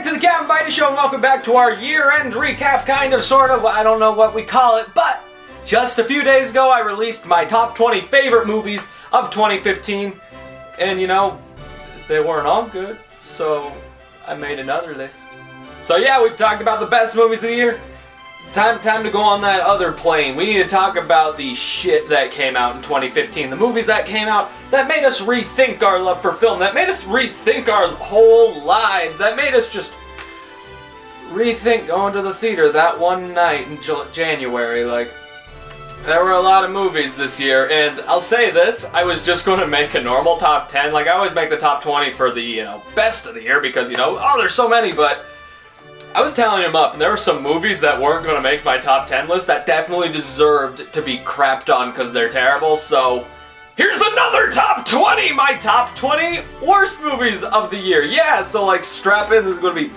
to the Captain Biden Show, and welcome back to our year-end recap, kind of, sort of, I don't know what we call it, but just a few days ago I released my top 20 favorite movies of 2015, and you know, they weren't all good, so I made another list. So yeah, we've talked about the best movies of the year. Time to go on that other plane. We need to talk about the shit that came out in 2015. The movies that came out that made us rethink our love for film, that made us rethink our whole lives, that made us just rethink going to the theater that one night in January. Like, there were a lot of movies this year, and I'll say this, I was just going to make a normal top 10. Like, I always make the top 20 for the, you know, best of the year because, you know, oh, there's so many, but I was tallying them up, and there were some movies that weren't going to make my top 10 list that definitely deserved to be crapped on because they're terrible, so here's another top 20! My top 20 worst movies of the year. Yeah, so like strap in, this is going to be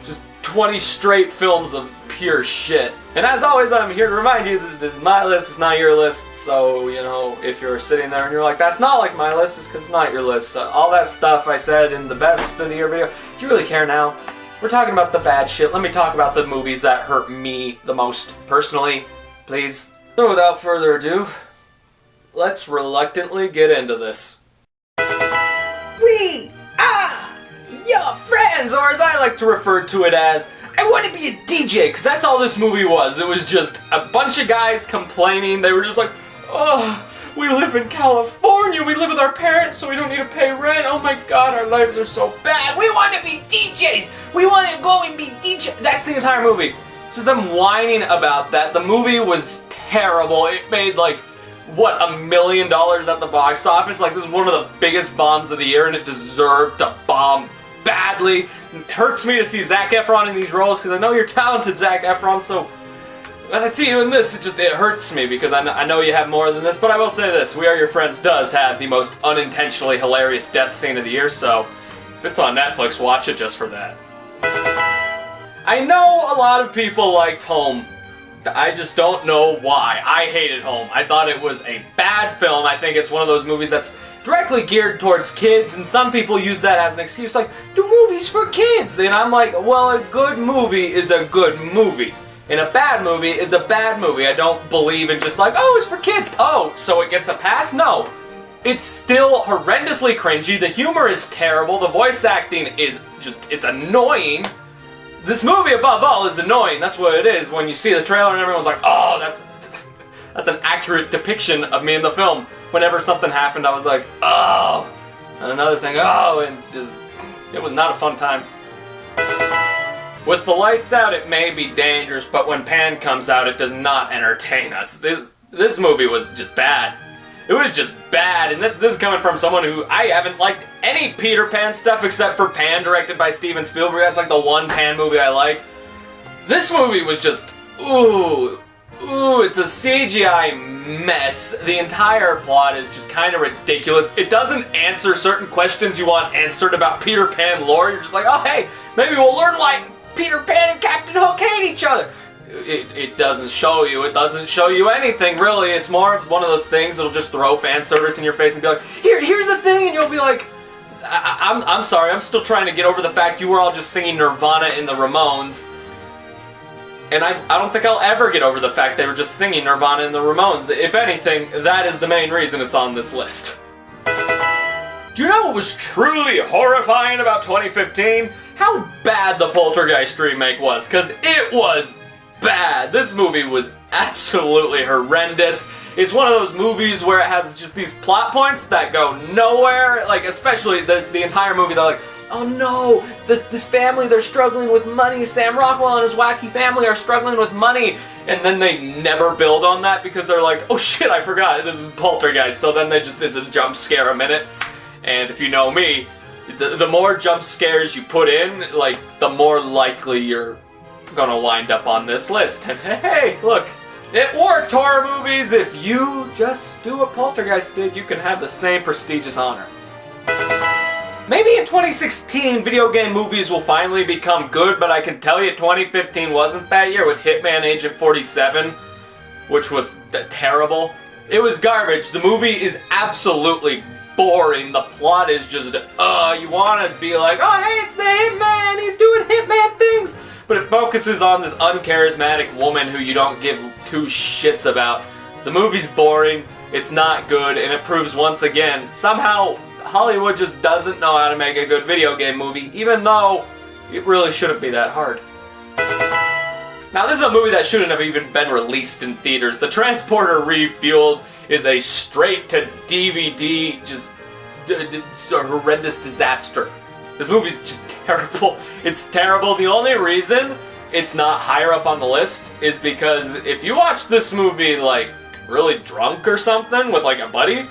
just 20 straight films of pure shit. And as always, I'm here to remind you that this is my list, it's not your list, so, you know, if you're sitting there and you're like, that's not like my list, it's because it's not your list. All that stuff I said in the best of the year video, do you really care now? We're talking about the bad shit. Let me talk about the movies that hurt me the most personally, please. So without further ado, let's reluctantly get into this. We are your friends, or as I like to refer to it as, I want to be a DJ, because that's all this movie was. It was just a bunch of guys complaining. They were just like, oh, we live in California, we live with our parents so we don't need to pay rent, oh my god, our lives are so bad, we want to be DJs, we want to go and be DJs. That's the entire movie. Just them whining about that. The movie was terrible. It made like, what, $1 million at the box office? Like, this is one of the biggest bombs of the year and it deserved to bomb badly. It hurts me to see Zac Efron in these roles because I know you're talented, Zac Efron, so when I see you in this, it hurts me because I know you have more than this, but I will say this, We Are Your Friends does have the most unintentionally hilarious death scene of the year, so if it's on Netflix, watch it just for that. I know a lot of people liked Home. I just don't know why. I hated Home. I thought it was a bad film. I think it's one of those movies that's directly geared towards kids, and some people use that as an excuse, like, do movies for kids? And I'm like, well, a good movie is a good movie. And a bad movie is a bad movie. I don't believe in just like, oh, it's for kids. Oh, so it gets a pass? No. It's still horrendously cringy. The humor is terrible. The voice acting is just, it's annoying. This movie, above all, is annoying. That's what it is. When you see the trailer and everyone's like, oh, that's an accurate depiction of me in the film. Whenever something happened, I was like, oh. And another thing, oh, and just, it was not a fun time. With the lights out, it may be dangerous, but when Pan comes out, it does not entertain us. This movie was just bad. It was just bad, and this is coming from someone who, I haven't liked any Peter Pan stuff except for Pan, directed by Steven Spielberg. That's like the one Pan movie I like. This movie was just, ooh, it's a CGI mess. The entire plot is just kind of ridiculous. It doesn't answer certain questions you want answered about Peter Pan lore. You're just like, oh hey, maybe we'll learn why Peter Pan and Captain Hook hate each other. It doesn't show you. It doesn't show you anything, really. It's more of one of those things that'll just throw fan service in your face and be like, here's the thing, and you'll be like, I'm sorry, I'm still trying to get over the fact you were all just singing Nirvana in the Ramones. And I don't think I'll ever get over the fact they were just singing Nirvana in the Ramones. If anything, that is the main reason it's on this list. Do you know what was truly horrifying about 2015? How bad the Poltergeist remake was, because it was bad. This movie was absolutely horrendous. It's one of those movies where it has just these plot points that go nowhere, like especially the entire movie, they're like, oh no, this family, they're struggling with money, Sam Rockwell and his wacky family are struggling with money, and then they never build on that because they're like, oh shit, I forgot, this is Poltergeist, so then it's a jump scare a minute, and if you know me, the more jump scares you put in, like, the more likely you're gonna wind up on this list. And hey, look, it worked, horror movies! If you just do what Poltergeist did, you can have the same prestigious honor. Maybe in 2016, video game movies will finally become good, but I can tell you 2015 wasn't that year with Hitman Agent 47, which was terrible. It was garbage. The movie is absolutely boring. The plot is just, you want to be like, oh hey, it's the Hitman, he's doing Hitman but it focuses on this uncharismatic woman who you don't give two shits about. The movie's boring, it's not good, and it proves once again, somehow Hollywood just doesn't know how to make a good video game movie, even though it really shouldn't be that hard. Now, this is a movie that shouldn't have even been released in theaters. The Transporter Refueled is a straight-to-DVD, just a horrendous disaster. This movie's just terrible. It's terrible. The only reason it's not higher up on the list is because if you watch this movie, like, really drunk or something with, like, a buddy,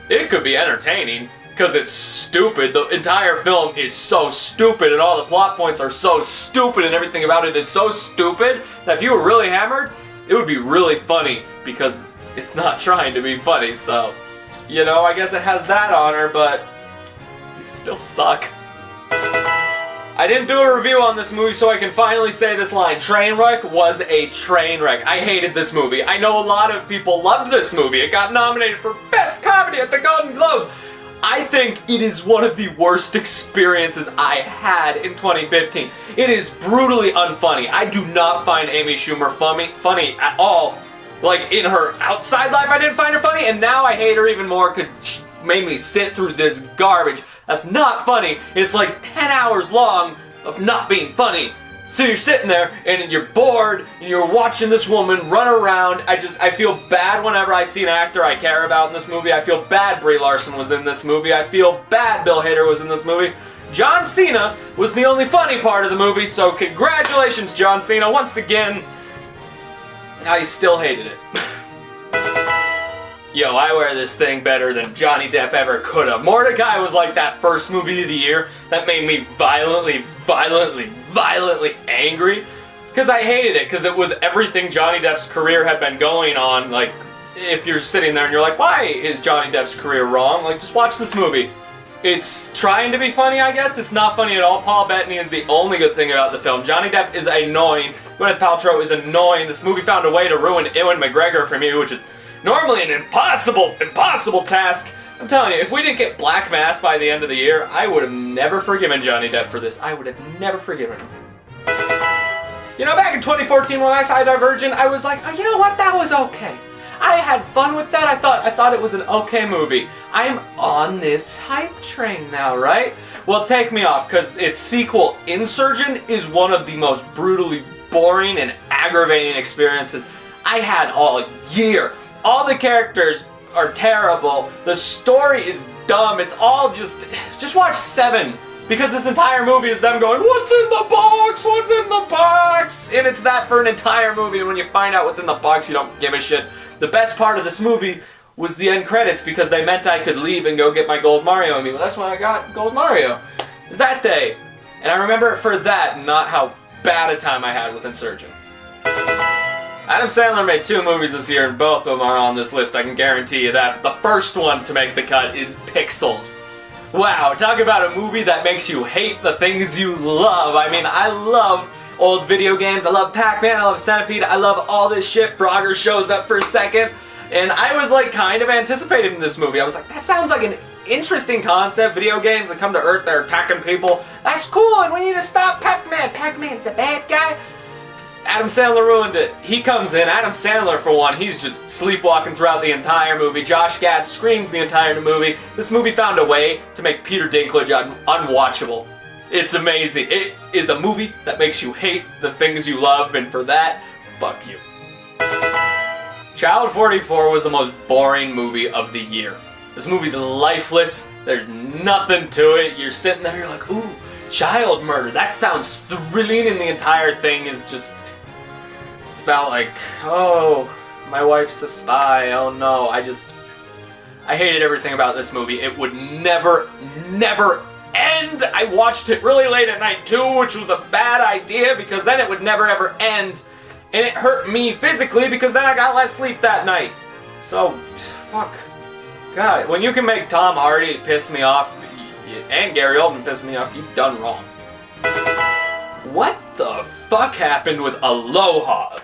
it could be entertaining. Because it's stupid. The entire film is so stupid, and all the plot points are so stupid, and everything about it is so stupid that if you were really hammered, it would be really funny, because it's not trying to be funny. So, you know, I guess it has that honor, but you still suck. I didn't do a review on this movie, so I can finally say this line. Trainwreck was a train wreck. I hated this movie. I know a lot of people loved this movie. It got nominated for Best Comedy at the Golden Globes. I think it is one of the worst experiences I had in 2015. It is brutally unfunny. I do not find Amy Schumer funny at all. Like, in her outside life, I didn't find her funny, and now I hate her even more because she made me sit through this garbage. That's not funny. It's like 10 hours long of not being funny. So you're sitting there, and you're bored, and you're watching this woman run around. I feel bad whenever I see an actor I care about in this movie. I feel bad Brie Larson was in this movie. I feel bad Bill Hader was in this movie. John Cena was the only funny part of the movie, so congratulations, John Cena, once again. I still hated it. Yo, I wear this thing better than Johnny Depp ever could have. Amor De Guy was like that first movie of the year that made me violently angry. Because I hated it, because it was everything Johnny Depp's career had been going on. Like, if you're sitting there and you're like, why is Johnny Depp's career wrong? Like, just watch this movie. It's trying to be funny, I guess. It's not funny at all. Paul Bettany is the only good thing about the film. Johnny Depp is annoying. Gwyneth Paltrow is annoying. This movie found a way to ruin Ewan McGregor for me, which is normally an impossible task. I'm telling you, if we didn't get Black Mass by the end of the year, I would have never forgiven Johnny Depp for this. I would have never forgiven him. You know, back in 2014 when I saw Divergent, I was like, oh, you know what, that was okay. I had fun with that. I thought it was an okay movie. I'm on this hype train now, right? Well, take me off, because its sequel, Insurgent, is one of the most brutally boring and aggravating experiences I had all year. All the characters are terrible. The story is dumb. It's all just watch 7. Because this entire movie is them going, what's in the box? What's in the box? And it's that for an entire movie. And when you find out what's in the box, you don't give a shit. The best part of this movie was the end credits because they meant I could leave and go get my gold Mario on me. Well, that's when I got gold Mario. It was that day. And I remember it for that, not how bad a time I had with Insurgent. Adam Sandler made 2 movies this year, and both of them are on this list, I can guarantee you that. But the first one to make the cut is Pixels. Wow, talk about a movie that makes you hate the things you love. I mean, I love old video games, I love Pac-Man, I love Centipede, I love all this shit. Frogger shows up for a second, and I was like kind of anticipating this movie. I was like, that sounds like an interesting concept. Video games that come to Earth, they're attacking people. That's cool, and we need to stop Pac-Man. Pac-Man's a bad guy. Adam Sandler ruined it. He comes in, Adam Sandler for one, he's just sleepwalking throughout the entire movie. Josh Gad screams the entire movie. This movie found a way to make Peter Dinklage unwatchable. It's amazing. It is a movie that makes you hate the things you love, and for that, fuck you. Child 44 was the most boring movie of the year. This movie's lifeless. There's nothing to it. You're sitting there, you're like, ooh, child murder. That sounds thrilling, and the entire thing is just... It's about like, oh, my wife's a spy, oh no, I hated everything about this movie. It would never end. I watched it really late at night too, which was a bad idea because then it would never ever end. And it hurt me physically because then I got less sleep that night. So, fuck. God, when you can make Tom Hardy piss me off, and Gary Oldman piss me off, you've done wrong. What the fuck happened with Aloha?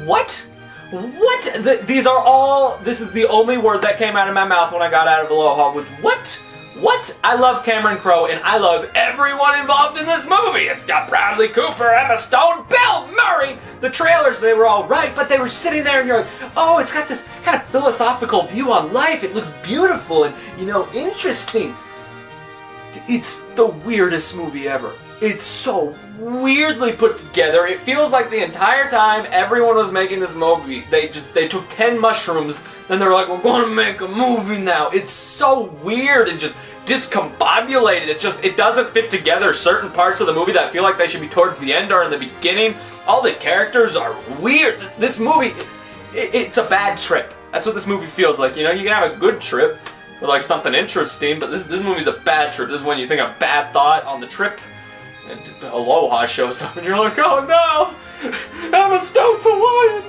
What? This is the only word that came out of my mouth when I got out of Aloha was what? What? I love Cameron Crowe, and I love everyone involved in this movie. It's got Bradley Cooper, Emma Stone, Bill Murray. The trailers, they were all right, but they were sitting there and you're like, oh, it's got this kind of philosophical view on life. It looks beautiful and, interesting. It's the weirdest movie ever. It's so weirdly put together. It feels like the entire time everyone was making this movie, they took 10 mushrooms, then they were like, we're going to make a movie now. It's so weird and just discombobulated. It doesn't fit together. Certain parts of the movie that feel like they should be towards the end or in the beginning. All the characters are weird. This movie, it's a bad trip. That's what this movie feels like. You can have a good trip or like something interesting, but this movie's a bad trip. This is when you think a bad thought on the trip, and Aloha shows up, and you're like, oh no, Emma Stone's Hawaiian.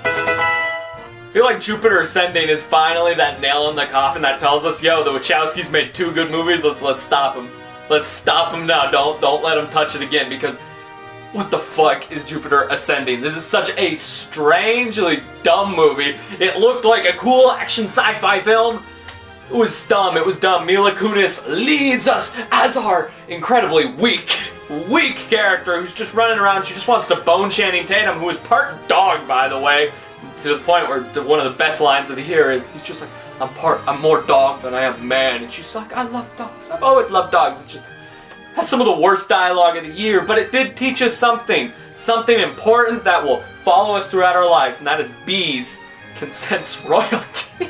I feel like Jupiter Ascending is finally that nail in the coffin that tells us, yo, the Wachowskis made 2 good movies, let's stop them. Let's stop them now, don't let them touch it again, because what the fuck is Jupiter Ascending? This is such a strangely dumb movie. It looked like a cool action sci-fi film. It was dumb. Mila Kunis leads us as our incredibly weak character who's just running around. She just wants to bone Channing Tatum, who is part dog, by the way, to the point where one of the best lines of the year is, he's just like, I'm more dog than I am man. And she's like, I love dogs. I've always loved dogs. It's just has some of the worst dialogue of the year, but it did teach us something important that will follow us throughout our lives, and that is bees can sense royalty.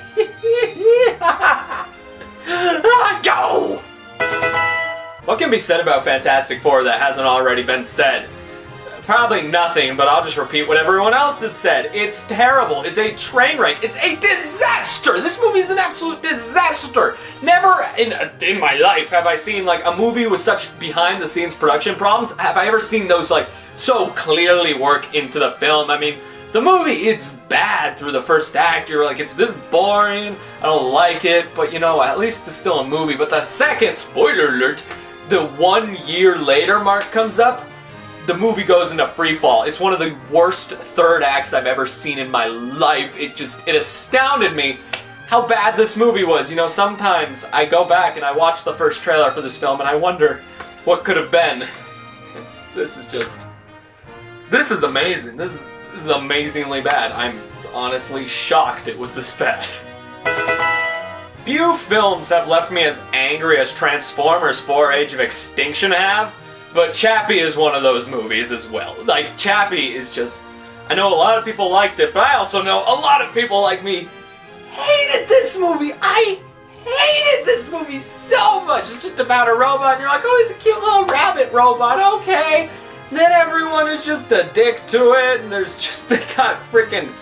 Go! What can be said about Fantastic Four that hasn't already been said? Probably nothing, but I'll just repeat what everyone else has said. It's terrible. It's a train wreck. It's a disaster. This movie is an absolute disaster. Never in my life have I seen like a movie with such behind-the-scenes production problems. Have I ever seen those like so clearly work into the film? I mean, the movie, it's bad through the first act. You're like, it's this boring. I don't like it, but at least it's still a movie. But the second, spoiler alert, the 1 year later mark comes up, the movie goes into free fall. It's one of the worst third acts I've ever seen in my life. It astounded me how bad this movie was. Sometimes I go back and I watch the first trailer for this film and I wonder what could have been. And this is amazing. This is amazingly bad. I'm honestly shocked it was this bad. Few films have left me as angry as Transformers 4: Age of Extinction have. But Chappie is one of those movies as well. Like, Chappie is just... I know a lot of people liked it, but I also know a lot of people like me hated this movie. I hated this movie so much. It's just about a robot, and you're like, oh, he's a cute little rabbit robot, okay. And then everyone is just a dick to it, and they got freaking...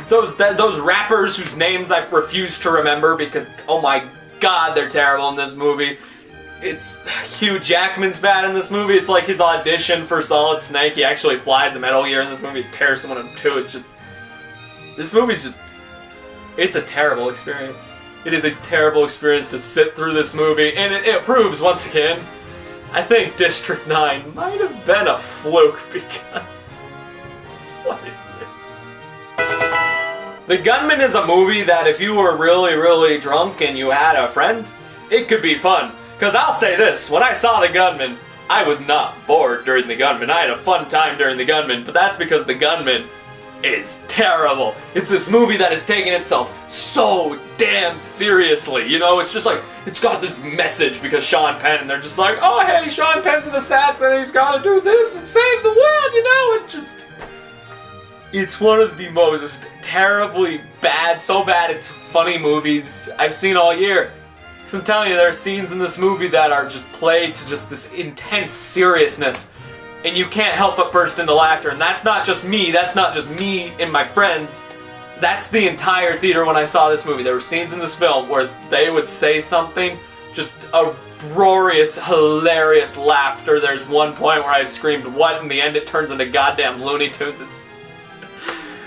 Those rappers whose names I refuse to remember because, oh my god, they're terrible in this movie. It's Hugh Jackman's bad in this movie. It's like his audition for Solid Snake. He actually flies a Metal Gear in this movie. Harrison 1 and 2. It's just... This movie's just... It's a terrible experience. It is a terrible experience to sit through this movie. And it proves, once again, I think District 9 might have been a fluke because... What is this? The Gunman is a movie that if you were really, really drunk and you had a friend, it could be fun. Because I'll say this, when I saw The Gunman, I was not bored during The Gunman. I had a fun time during The Gunman, but that's because The Gunman is terrible. It's this movie that is taking itself so damn seriously. It's just like, it's got this message because Sean Penn, and they're just like, oh hey, Sean Penn's an assassin, he's gotta do this and save the world, It's one of the most terribly bad, so bad it's funny movies I've seen all year. So I'm telling you, there are scenes in this movie that are just played to just this intense seriousness, and you can't help but burst into laughter. And that's not just me and my friends. That's the entire theater when I saw this movie. There were scenes in this film where they would say something, just uproarious, hilarious laughter. There's one point where I screamed, what? In the end it turns into goddamn Looney Tunes.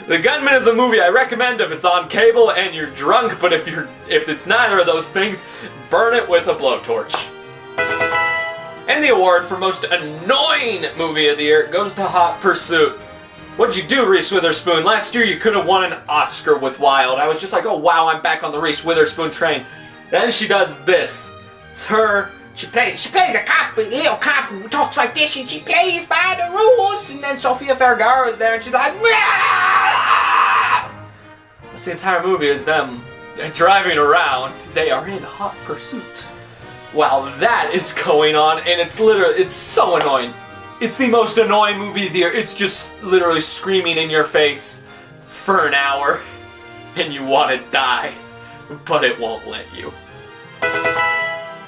The Gunman is a movie I recommend if it's on cable and you're drunk, but if it's neither of those things, burn it with a blowtorch. And the award for most annoying movie of the year goes to Hot Pursuit. What'd you do, Reese Witherspoon? Last year you could have won an Oscar with Wild. I was just like, oh wow, I'm back on the Reese Witherspoon train. Then she does this. It's her. She plays a cop, a little cop who talks like this, and she plays by the rules. And then Sofia Vergara is there, and she's like, "Wah!" The entire movie is them driving around. They are in hot pursuit while that is going on, and it's so annoying. It's the most annoying movie of the year. It's just literally screaming in your face for an hour, and you want to die, but it won't let you.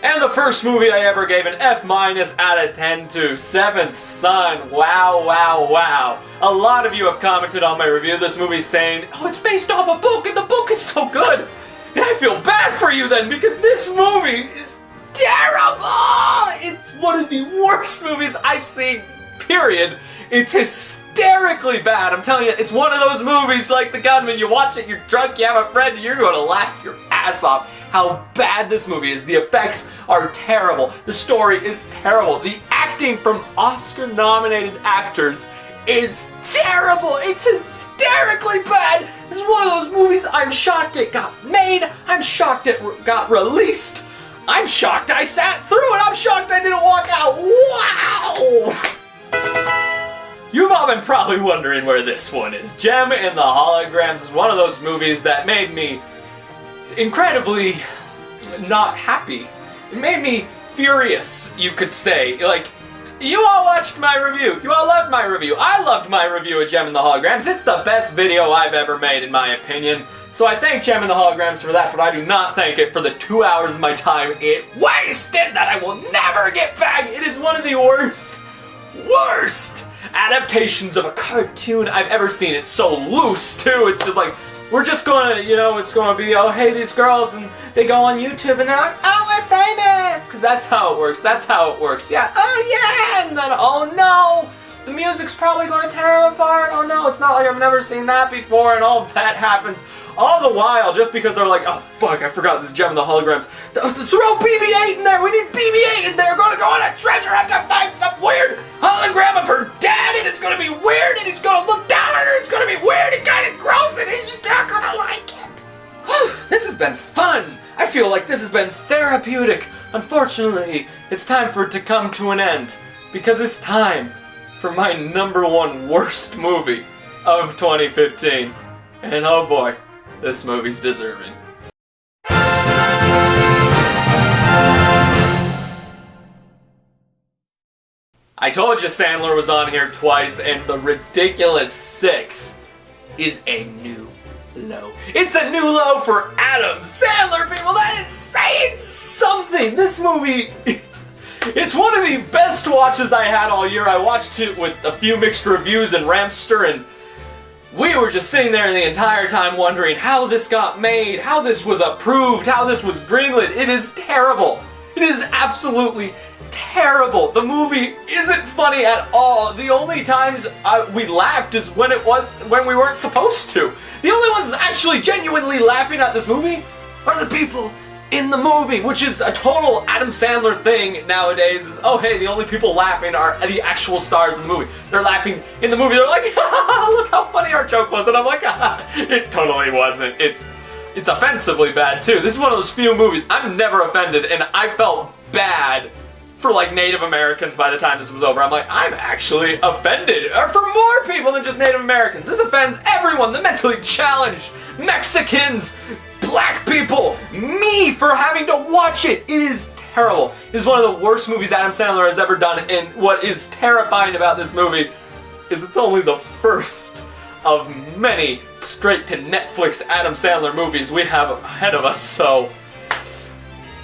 And the first movie I ever gave an F- out of 10 to, Seventh Son. Wow, wow, wow. A lot of you have commented on my review of this movie saying, oh, it's based off a book, and the book is so good. And I feel bad for you then, because this movie is terrible! It's one of the worst movies I've seen, period. It's hysterically bad. I'm telling you, it's one of those movies like The Gunman. You watch it, you're drunk, you have a friend, and you're going to laugh your ass off. How bad this movie is. The effects are terrible. The story is terrible. The acting from Oscar-nominated actors is terrible. It's hysterically bad. This is one of those movies I'm shocked it got made. I'm shocked it got released. I'm shocked I sat through it. I'm shocked I didn't walk out. Wow! You've all been probably wondering where this one is. Gem and the Holograms is one of those movies that made me incredibly not happy. It made me furious, you could say. Like, you all watched my review. You all loved my review. I loved my review of Gem and the Holograms. It's the best video I've ever made, in my opinion. So I thank Gem and the Holograms for that, but I do not thank it for the 2 hours of my time it wasted that I will never get back. It is one of the worst adaptations of a cartoon I've ever seen. It's so loose, too. It's just like, we're just gonna, it's gonna be, oh, hey, these girls, and they go on YouTube, and they're like, oh, we're famous! Because that's how it works. That's how it works. Yeah, oh, yeah! And then, oh, no! The music's probably gonna tear them apart. Oh, no, it's not like I've never seen that before, and all that happens. All the while, just because they're like, oh, fuck, I forgot this Gem and the Holograms. Throw BB-8 in there! We need BB-8 in there! We're gonna go on a treasure hunt to find some weird hologram of her dad, and it's gonna be weird, and he's gonna look down at her, it's gonna be weird and kind of gross, and you're not gonna like it. Whew, this has been fun! I feel like this has been therapeutic. Unfortunately, it's time for it to come to an end, because it's time for my #1 worst movie of 2015. And oh boy, this movie's deserving. I told you Sandler was on here twice, and the ridiculous 6 is a new low. It's a new low for Adam Sandler, people! That is saying something! This movie, it's one of the best watches I had all year. I watched it with a few mixed reviews and Ramster, and we were just sitting there the entire time wondering how this got made, how this was approved, how this was greenlit. It is terrible. It is absolutely terrible. The movie isn't funny at all. The only times we laughed is when we weren't supposed to. The only ones actually genuinely laughing at this movie are the people in the movie, which is a total Adam Sandler thing nowadays. Is, oh hey, the only people laughing are the actual stars in the movie. They're laughing in the movie. They're like, look how funny our joke was, and I'm like, it totally wasn't. It's offensively bad too. This is one of those few movies I'm never offended, and I felt bad for like Native Americans by the time this was over. I'm like, I'm actually offended, or for more people than just Native Americans. This offends everyone, the mentally challenged, Mexicans, black people, me for having to watch it. It is terrible. It is one of the worst movies Adam Sandler has ever done, and what is terrifying about this movie is it's only the first of many straight to Netflix Adam Sandler movies we have ahead of us, so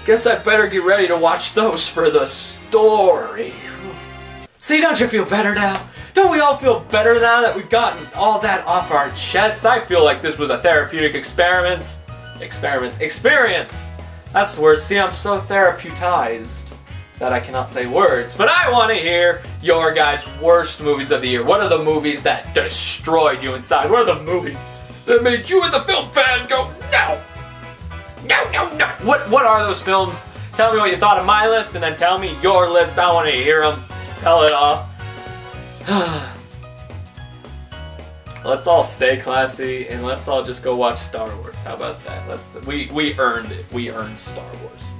guess I'd better get ready to watch those for the story. See, don't you feel better now? Don't we all feel better now that we've gotten all that off our chests? I feel like this was a therapeutic experience. That's the word. See, I'm so therapeutized that I cannot say words. But I want to hear your guys' worst movies of the year. What are the movies that destroyed you inside? What are the movies that made you as a film fan go, no! No, no, no! What are those films? Tell me what you thought of my list, and then tell me your list. I want to hear them. Tell it all. Let's all stay classy, and let's all just go watch Star Wars. How about that? We earned it. We earned Star Wars.